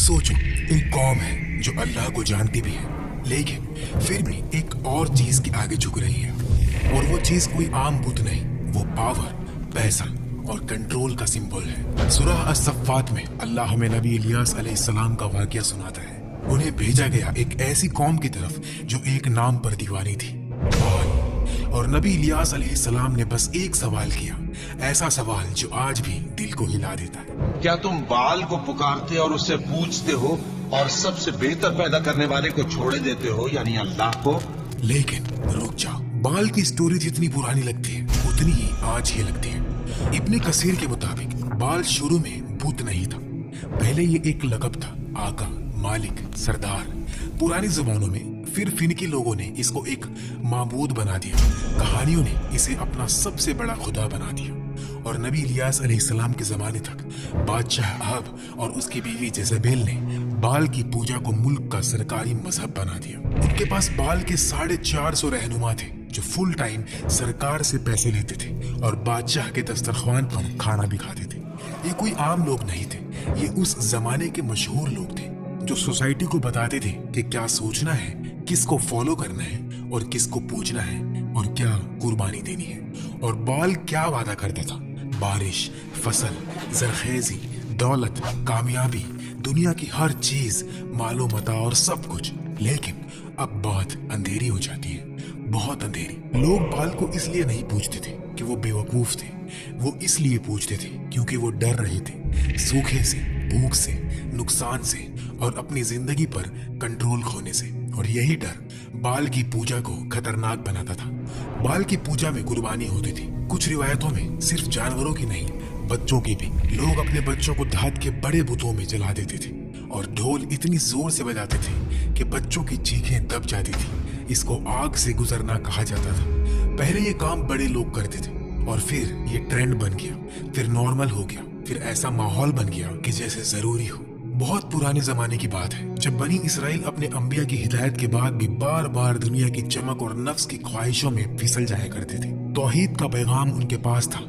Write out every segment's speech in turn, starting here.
सोचो, एक कौम है जो अल्लाह को जानती भी है लेकिन फिर भी एक और चीज के आगे झुक रही है, और वो चीज कोई आम बुत नहीं, वो पावर, पैसा और कंट्रोल का सिंबल है। सूरह अस-सफ़्फ़ात में अल्लाह हमें नबी इलियास अलैहिस्सलाम का वाक़या सुनाता है। उन्हें भेजा गया एक ऐसी कौम की तरफ जो एक नाम पर दीवानी थी, बाल। और नबी इलियास अलैहिस्सलाम ने बस एक सवाल किया, ऐसा सवाल जो आज भी दिल को हिला देता है। क्या तुम बाल को पुकारते और उससे पूछते हो और सबसे बेहतर पैदा करने वाले को छोड़े देते हो, यानी अल्लाह को? लेकिन रुक जाओ, बाल की स्टोरी जितनी पुरानी लगती है उतनी ही आज ही लगती है। इब्ने कसीर के मुताबिक बाल शुरू में बुत नहीं था, पहले ये एक लक़ब था, आका, मालिक, सरदार। पुरानी ज़बानों में फिर फिनकी लोगों ने इसको एक माबूद बना दिया, कहानियों ने इसे अपना सबसे बड़ा खुदा बना दिया, और नबी इलियास अलैहिस्सलाम के ज़माने तक बादशाह अहब और उसकी बीवी जेज़ेबेल ने बाल की पूजा को मुल्क का सरकारी मजहब बना दिया। उनके पास बाल के 450 रहनुमा थे जो फुल टाइम सरकार से पैसे लेते थे और बादशाह के दस्तरख्वान पर खाना भी खाते थे। ये कोई आम लोग नहीं थे, ये उस जमाने के मशहूर लोग थे जो सोसाइटी को बताते थे कि क्या सोचना है, किसको फॉलो करना है और किसको पूजना है और क्या कुर्बानी देनी है। और बाल क्या वादा करता था? बारिश, फसल, जरखेजी, दौलत, कामयाबी, दुनिया की हर चीज, मालो मता और सब कुछ। लेकिन अब बात अंधेरी हो जाती है, बहुत अंधेरी। लोग बाल को इसलिए नहीं पूछते थे कि वो बेवकूफ थे, वो इसलिए पूछते थे क्योंकि वो डर रहे थे, सूखे से, भूख से, नुकसान से और अपनी जिंदगी पर कंट्रोल खोने से। और यही डर बाल की पूजा को खतरनाक बनाता था। बाल की पूजा में कुर्बानी होती थी, कुछ रिवायतों में सिर्फ जानवरों की नहीं, बच्चों की भी। लोग अपने बच्चों को धात के बड़े बुतों में जला देते थे और ढोल इतनी जोर से बजाते थे कि बच्चों की चीखें दब जाती थी। इसको आग से गुजरना कहा जाता था। पहले ये काम बड़े लोग करते थे और फिर ये ट्रेंड बन गया, फिर नॉर्मल हो गया, फिर ऐसा माहौल बन गया कि जैसे जरूरी हो। बहुत पुराने जमाने की बात है, जब बनी इसराइल अपने अंबिया की हिदायत के बाद भी बार बार दुनिया की चमक और नफ्स की ख्वाहिशों में फिसल जाया करते थे। तौहीद का पैगाम उनके पास था,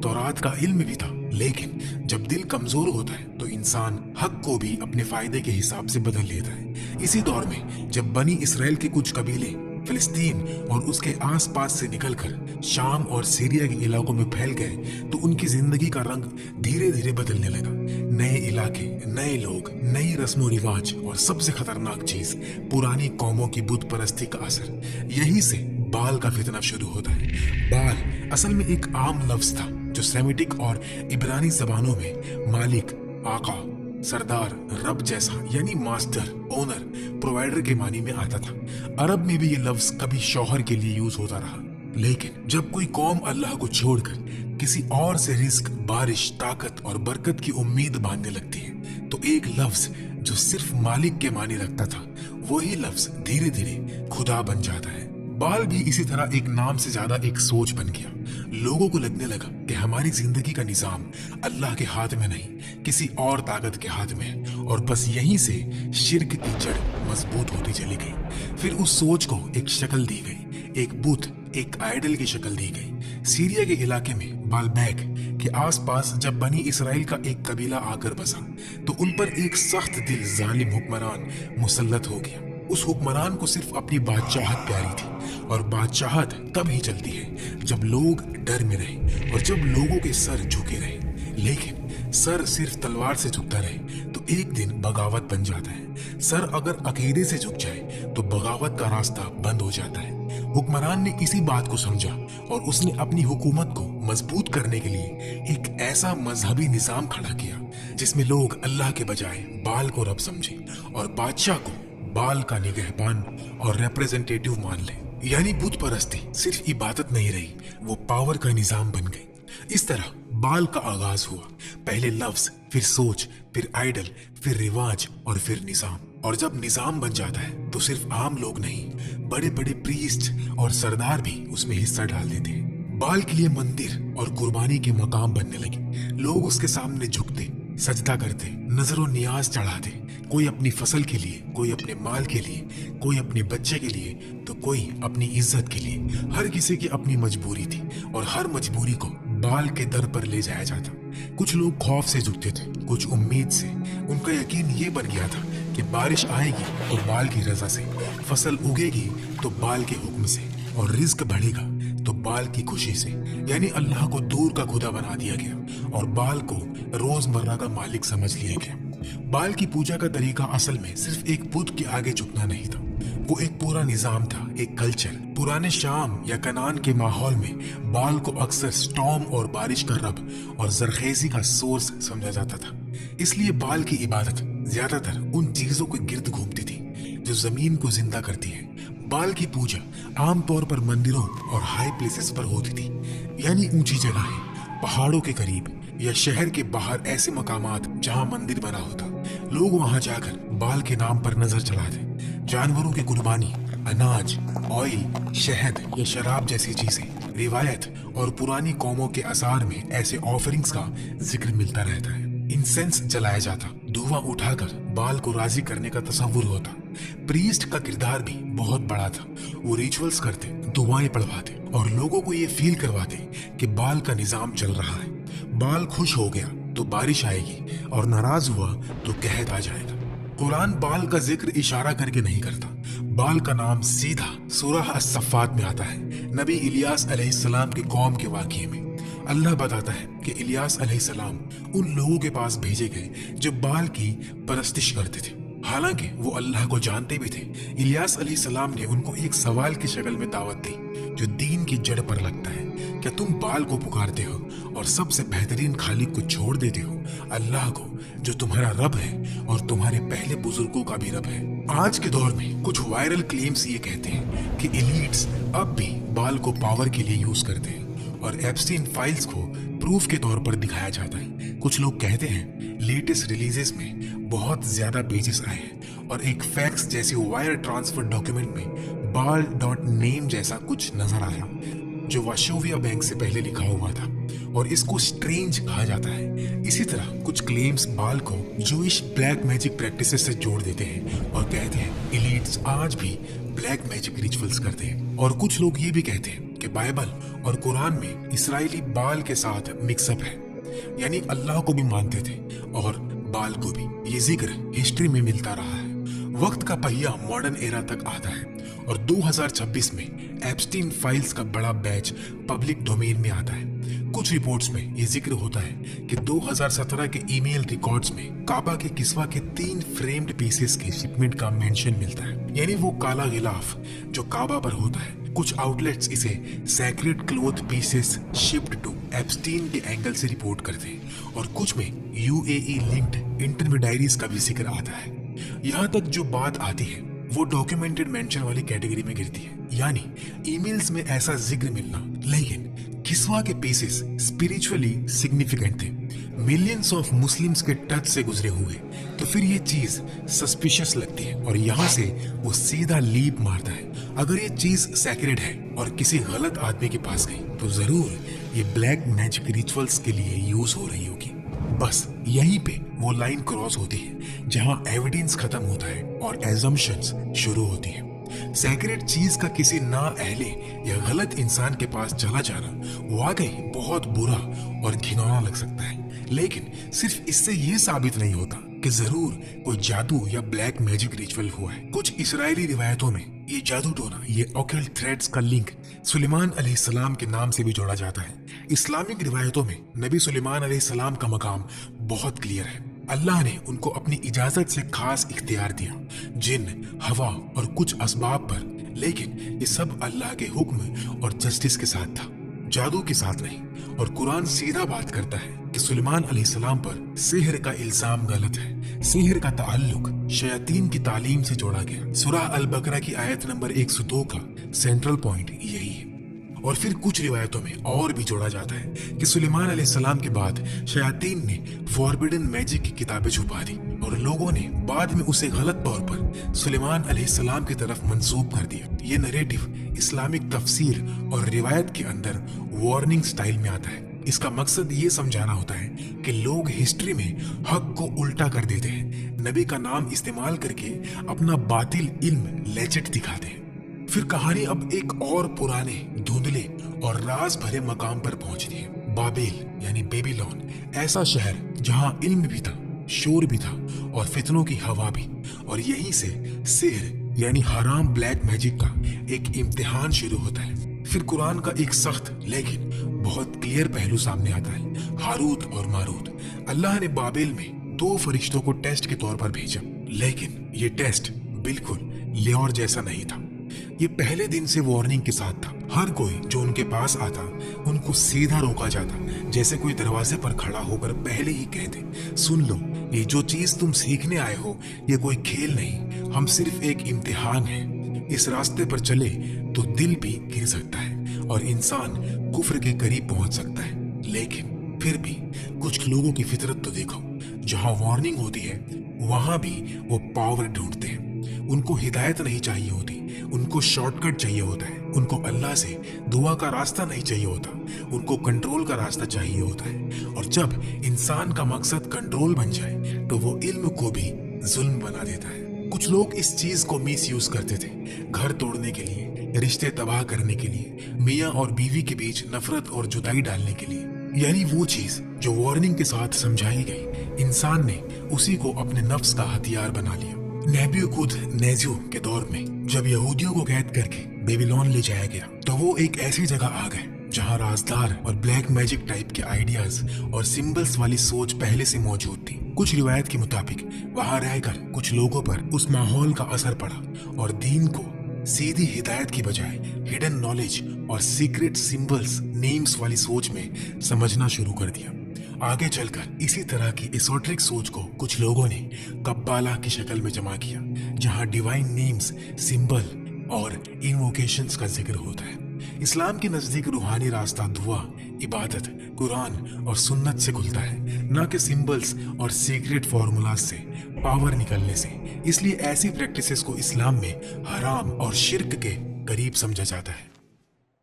तौरात का इल्म भी था, लेकिन जब दिल कमजोर होता है तो इंसान हक को भी अपने फायदे के हिसाब से बदल लेता है। इसी दौर में जब बनी इसराइल के कुछ कबीले फिलिस्तीन और उसके आसपास से निकलकर शाम और सीरिया के इलाकों में फैल गए तो उनकी जिंदगी का रंग धीरे धीरे बदलने लगा। नए इलाके, नए लोग, नई रस्मों रिवाज और सबसे खतरनाक चीज, पुरानी कौमों की बुत परस्ती का असर। यहीं से बाल का फितना शुरू होता है। बाल असल में एक आम लफ्ज था जो सेमिटिक और इब्रानी जबानों में मालिक, आका, सरदार, रब जैसा यानी मास्टर, ओनर, प्रोवाइडर के मानी में आता था। अरब में भी ये लफ्ज कभी शौहर के लिए यूज होता रहा, लेकिन जब कोई कौम अल्लाह को छोड़कर किसी और से रिस्क, बारिश, ताकत और बरकत की उम्मीद बांधने लगती है तो एक लफ्ज जो सिर्फ मालिक के मानी रखता था वही लफ्ज धीरे धीरे खुदा बन जाता है। बाल भी इसी तरह एक नाम से ज्यादा एक सोच बन गया। लोगों को लगने लगा कि हमारी जिंदगी का निजाम अल्लाह के हाथ में नहीं, किसी और ताकत के हाथ में है, और बस यहीं से शिर्क की जड़ मजबूत होती चली गई। फिर उस सोच को एक शक्ल दी गई, एक बुत, एक आइडल की शक्ल दी गई। सीरिया के इलाके में बालबैक के आसपास जब बनी इसराइल का एक कबीला आकर बसा तो उन पर एक सख्त दिल जालिम हुक्मरान मुसल्लत हो गया। उस हुक्मरान को सिर्फ अपनी बादशाहत प्यारी थी, और बादशाहत तब ही चलती है जब लोग डर में रहे और जब लोगों के सर झुके रहे। लेकिन सर सिर्फ तलवार से झुकता रहे तो एक दिन बगावत बन जाता है। सर अगर अकीदे से झुक जाए तो बगावत का रास्ता बंद हो जाता है। हुक्मरान ने इसी बात को समझा और उसने अपनी हुकूमत को मजबूत करने के लिए एक ऐसा मजहबी निजाम खड़ा किया जिसमें लोग अल्लाह के बजाय बाल को रब समझे और बादशाह को बाल का निगहबान और रिप्रेजेंटेटिव मान ले। यानी बुत परस्ती सिर्फ इबादत नहीं रही, वो पावर का निजाम बन गई। इस तरह बाल का आगाज हुआ, पहले लफ्ज, फिर सोच, फिर आइडल, फिर रिवाज और फिर निजाम। और जब निजाम बन जाता है तो सिर्फ आम लोग नहीं, बड़े बड़े प्रीस्ट और सरदार भी उसमें हिस्सा डाल देते हैं। बाल के लिए मंदिर और कुर्बानी के मकाम बनने लगे। लोग उसके सामने झुकते, सजदा करते, नजरों नियाज चढ़ाते, कोई अपनी फसल के लिए, कोई अपने माल के लिए, कोई अपने बच्चे के लिए तो कोई अपनी इज्जत के लिए। हर किसी की अपनी मजबूरी थी और हर मजबूरी को बाल के दर पर ले जाया जाता। कुछ लोग खौफ से झुकते थे, कुछ उम्मीद से। उनका यकीन ये बन गया था कि बारिश आएगी तो बाल की रजा से, फसल उगेगी तो बाल के हुक्म से, और रिज्क बढ़ेगा तो बाल की खुशी से। यानी अल्लाह को दूर का खुदा बना दिया गया और बाल को रोजमर्रा का मालिक समझ लिया गया। बाल की पूजा का तरीका असल में सिर्फ एक बुत के आगे झुकना नहीं था, वो एक पूरा निजाम था, एक कल्चर। पुराने शाम या कनान के माहौल में बाल को अक्सर स्टॉर्म और बारिश का रब और जरखेजी का सोर्स समझा जाता था। इसलिए बाल की इबादत ज्यादातर उन चीजों के गिर्द घूमती थी जो जमीन को जिंदा करती है। बाल की पूजा आमतौर पर मंदिरों और हाई प्लेसेस पर होती थी, यानी ऊंची जगहें, पहाड़ों के करीब या शहर के बाहर ऐसे मकामात जहां मंदिर बना होता। लोग वहां जाकर बाल के नाम पर नजर चलाते। जानवरों की कुर्बानी, अनाज, ऑयल, शहद या शराब जैसी चीजें, रिवायत और पुरानी कौमों के आसार में ऐसे ऑफरिंग्स का जिक्र मिलता रहता है। इंसेंस जलाया जाता, धुआं उठाकर बाल को राजी करने का तस्वुर होता। प्रीस्ट का किरदार भी बहुत बड़ा था। वो रिचुअल्स करते, दुआएं पढ़वाते और लोगों को ये फील करवाते कि बाल का निजाम चल रहा है। बाल खुश हो गया तो बारिश आएगी और नाराज हुआ तो कहत आ जाएगा। कुरान बाल का जिक्र इशारा करके नहीं करता। बाल का नाम सीधा सूरह अस-सफ़ात में आता है। नबी इलियास अलैहिस्सलाम की कौम के वाक़ये में अल्लाह बताता है कि इलियास अलैहिस्सलाम उन लोगों के पास भेजे गए जो बाल की परस्तिश करते थे। हालांकि वो अल्लाह को जानते भी थे। इलियास अलैहिस्सलाम ने उनको एक सवाल की शक्ल में दावत दी जो दीन की जड़ पर लगता है। क्या तुम बाल को पुकारते हो और सबसे बेहतरीन खालिक को छोड़ देते हो, अल्लाह को जो तुम्हारा रब है और तुम्हारे पहले बुजुर्गों का भी रब है। आज के दौर में कुछ वायरल क्लेम्स ये कहते हैं कि एलीट्स अब भी बाल को पावर के लिए यूज करते हैं और एप्स्टीन फाइल्स को प्रूफ के तौर पर दिखाया जाता है। कुछ लोग कहते हैं लेटेस्ट रिलीजेस में बहुत ज्यादा पेजेस आए हैं और एक फैक्स जैसे वायर ट्रांसफर डॉक्यूमेंट में बाल.नेम जैसा कुछ नजर आया जो वाशोविया बैंक से पहले लिखा हुआ था और इसको स्ट्रेंज कहा जाता है। इसी तरह कुछ क्लेम्स बाल को जूइश ब्लैक मैजिक प्रैक्टिसेस से जोड़ देते हैं और कहते हैं एलीट्स आज भी ब्लैक मैजिक रिचुअल्स करते हैं। और कुछ लोग ये भी कहते हैं कि बाइबल और कुरान में इसराइली बाल के साथ मिक्सअप है, यानी अल्लाह को भी मानते थे और बाल को भी। ये जिक्र हिस्ट्री में मिलता रहा है। वक्त का पहिया मॉडर्न एरा तक आता है और 2026 में एप्स्टीन फाइल्स का बड़ा बैच पब्लिक डोमेन में आता है। कुछ रिपोर्ट्स में ये जिक्र होता है कि 2017 के ईमेल रिकॉर्ड्स में काबा के किस्वा के 3 फ्रेम्ड पीसेस की शिपमेंट का मेंशन मिलता है, यानी वो काला गिलाफ जो काबा पर होता है। कुछ आउटलेट्स इसे sacred cloth pieces shipped to Epstein के एंगल से रिपोर्ट करते हैं और कुछ में यूएई लिंक्ड इंटरमीडियरीज का भी जिक्र आता है। यहाँ तक जो बात आती है वो डॉक्यूमेंटेड मेंशन वाली कैटेगरी में गिरती है, यानी ईमेल्स में ऐसा जिक्र मिलना। लेकिन किस्वा के पीसेस स्पिरिचुअली सिग्निफिकेंट थे, मिलियंस ऑफ मुस्लिम्स के टच से गुजरे हुए, तो फिर ये चीज सस्पिशियस लगती है और यहाँ से वो सीधा लीप मारता है। अगर ये चीज सैक्रेड है और किसी गलत आदमी के पास गई तो जरूर ये ब्लैक मैजिक रिचुअल्स के लिए यूज हो रही होगी। बस यहीं पे वो लाइन क्रॉस होती है जहां एविडेंस खत्म होता है और एजम्पशंस शुरू होती है। सैक्रेड चीज का किसी ना अहले या गलत इंसान के पास चला जाना वाकई बहुत बुरा और घिनौना लग सकता है, लेकिन सिर्फ इससे ये साबित नहीं होता कि जरूर कोई जादू या ब्लैक मैजिक रिचुअल हुआ है। कुछ इस्राएली रिवायतों में ये जादू टोना, ये ऑकल्ट थ्रेड्स का लिंक सुलेमान अलैहिस्सलाम के नाम से भी जोड़ा जाता है। इस्लामिक रिवायतों में नबी सुलेमान अलैहिस्सलाम का मकाम बहुत क्लियर है। अल्लाह ने उनको अपनी इजाजत से खास इख्तियार दिया, जिन, हवा और कुछ असबाब पर, लेकिन ये सब अल्लाह के हुक्म और जस्टिस के साथ था, जादू के साथ नहीं। और कुरान सीधा बात करता है कि सुलेमान अलैहिस्सलाम पर सिहर का इल्जाम गलत है। सिहर का ताल्लुक शयातीन की तालीम से जोड़ा गया। सूरह अल बकरा की आयत नंबर 102 का सेंट्रल पॉइंट यही है। और फिर कुछ रिवायतों में और भी जोड़ा जाता है कि सुलेमान अलैहिस्सलाम के बाद शयातीन ने फॉरबिडन मैजिक की किताबें छुपा दी और लोगों ने बाद में उसे गलत तौर पर सुलेमान अलैहिस्सलाम की तरफ मंसूब कर दिया। ये नरेटिव इस्लामिक तफसीर और रिवायत के अंदर वार्निंग स्टाइल में आता है। इसका मकसद ये समझाना होता है कि लोग हिस्ट्री में हक को उल्टा कर देते हैं, नबी का नाम इस्तेमाल करके अपना बातिल इल्म लेजिट दिखाते हैं। फिर कहानी अब एक और पुराने, धुंधले और राज भरे मकाम पर पहुंचती है। बाबेल यानी बेबीलोन ऐसा शहर जहां इल्म भी था, शोर भी था और फितनों की हवा भी, और यहीं से सिहर यानी हराम ब्लैक मैजिक का एक इम्तिहान शुरू होता है। फिर कुरान का एक सख्त लेकिन बहुत क्लियर पहलू सामने आता है, हारूत और मारूत। अल्लाह ने बाबेल में 2 फरिश्तों को टेस्ट के तौर पर भेजा, लेकिन ये टेस्ट बिल्कुल लियोर जैसा नहीं था। ये पहले दिन से वार्निंग के साथ था। हर कोई जो उनके पास आता उनको सीधा रोका जाता, जैसे कोई दरवाजे पर खड़ा होकर पहले ही कह दे, सुन लो, ये जो चीज तुम सीखने आए हो ये कोई खेल नहीं, हम सिर्फ एक इम्तिहान है। इस रास्ते पर चले तो दिल भी गिर सकता है और इंसान कुफ्र के करीब पहुंच सकता है। लेकिन फिर भी कुछ लोगों की फितरत तो देखो, जहां वार्निंग होती है वहां भी वो पावर ढूंढते हैं। उनको हिदायत नहीं चाहिए होती, उनको शॉर्टकट चाहिए होता है। उनको अल्लाह से दुआ का रास्ता नहीं चाहिए होता, उनको कंट्रोल का रास्ता चाहिए होता है। और जब इंसान का मकसद कंट्रोल बन जाए तो वो इल्म को भी जुल्म बना देता है। कुछ लोग इस चीज को मिस यूज करते थे, घर तोड़ने के लिए, रिश्ते तबाह करने के लिए, मियाँ और बीवी के बीच नफरत और जुदाई डालने के लिए। यानी वो चीज जो वार्निंग के साथ समझाई गई, इंसान ने उसी को अपने नफ्स का हथियार बना लिया। नेब्यूकदनेस्सर के दौर में जब यहूदियों को कैद करके बेबीलोन ले जाया गया तो वो एक ऐसी जगह आ गए जहां राजदार और ब्लैक मैजिक टाइप के आइडियाज और सिंबल्स वाली सोच पहले से मौजूद थी। कुछ रिवायत के मुताबिक वहां रहकर कुछ लोगों पर उस माहौल का असर पड़ा और दीन को सीधी हिदायत की बजाय हिडन नॉलेज और सीक्रेट सिंबल्स नेम्स वाली सोच में समझना शुरू कर दिया। आगे चलकर इसी तरह की एसोटेरिक सोच को कुछ लोगों ने कब्बाला की शक्ल में जमा किया, जहां डिवाइन नेम्स, सिंबल और इन्वोकेशंस का जिक्र होता है। इस्लाम के नजदीक रूहानी रास्ता दुआ, इबादत, कुरान और सुन्नत से खुलता है, न कि सिंबल्स और सीक्रेट फॉर्मूलाज से, पावर निकलने से। इसलिए ऐसी प्रैक्टिसेस को इस्लाम में हराम और शिर्क के करीब समझा जाता है।